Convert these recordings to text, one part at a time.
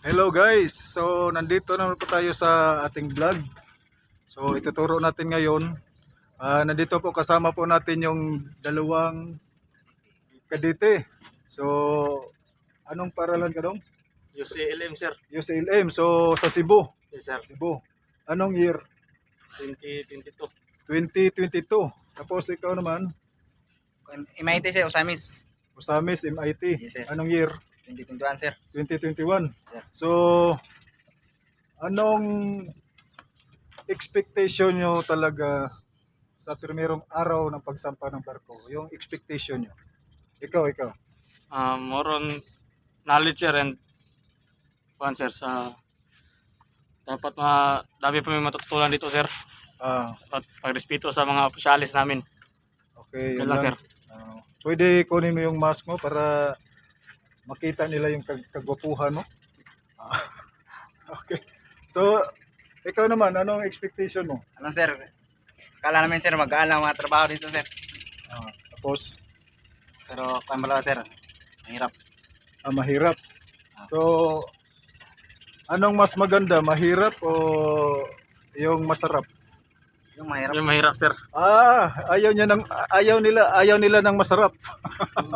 Hello guys! So nandito naman po tayo sa ating vlog. So ituturo natin ngayon. Nandito po kasama po natin yung dalawang kadete. So anong paralan ka dong? UCLM sir. UCLM. So sa Cebu. Yes sir. Cebu. Anong year? 2022. 2022. Tapos ikaw naman? MIT sir, Osamis. Osamis, MIT. Yes, sir. Anong year? 2021 sir. 2021. Sir. So anong expectation nyo talaga sa primerong araw ng pagsampa ng barko? Yung expectation nyo. Ikaw. More on knowledge sir and fun sir sa dapat dami pa may matututunan dito sir. At pagrespeto sa mga opisyalis namin. Okay, Yun lang sir. Pwede kunin mo yung mask mo para makita nila yung kagwapuhan mo. Okay. So, ikaw naman, anong expectation mo? Ano sir? Kala namin sir, mag-aan lang mga trabaho dito sir. Tapos, Pero pamalawa sir, mahirap. mahirap. So, anong mas maganda? Mahirap o yung masarap? Yung mahirap. Yung mahirap sir. Ayaw nila ng masarap.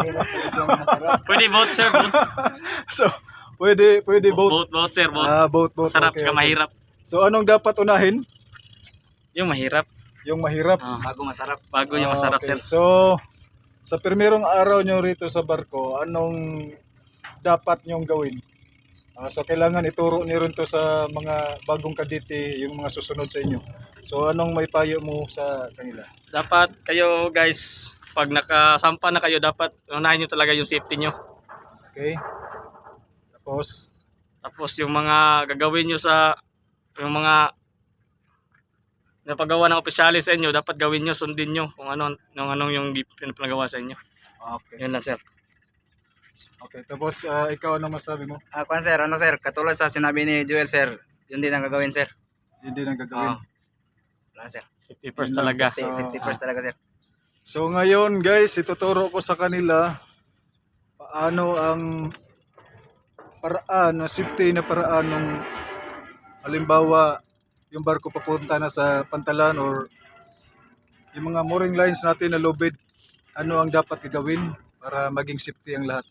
Yung masarap. Pwede both sir. So, pwede both. Both sir. Both. Both. Masarap Okay, saka okay. mahirap. So, anong dapat unahin? Yung mahirap. Yung mahirap. Bago masarap. Bago yung masarap Okay. sir. So, sa primerong araw nyo rito sa barko, anong dapat nyong gawin? So, kailangan ituro niyo rin to sa mga bagong kadete, yung mga susunod sa inyo. So, anong may payo mo sa kanila? Dapat kayo guys, pag nakasampa na kayo, dapat unahin nyo talaga yung safety nyo. Okay? Tapos yung mga gagawin nyo yung mga napagawa ng opisyalis sa inyo, dapat gawin nyo, sundin nyo kung anong yung pinagawa sa inyo. Okay. Yun na sir. Okay, tapos ikaw anong masabi mo? Kwan sir, ano sir, katulad sa sinabi ni Joel sir, yun din ang gagawin sir. Hindi na gagawin. Wala sir. Safety first Yun lang, talaga. sir. Safety first talaga sir. So ngayon guys, ituturo ko sa kanila paano ang paraan, safety na paraan ng halimbawa yung barko papunta na sa pantalan or yung mga mooring lines natin na lubid, ano ang dapat gagawin para maging safety ang lahat.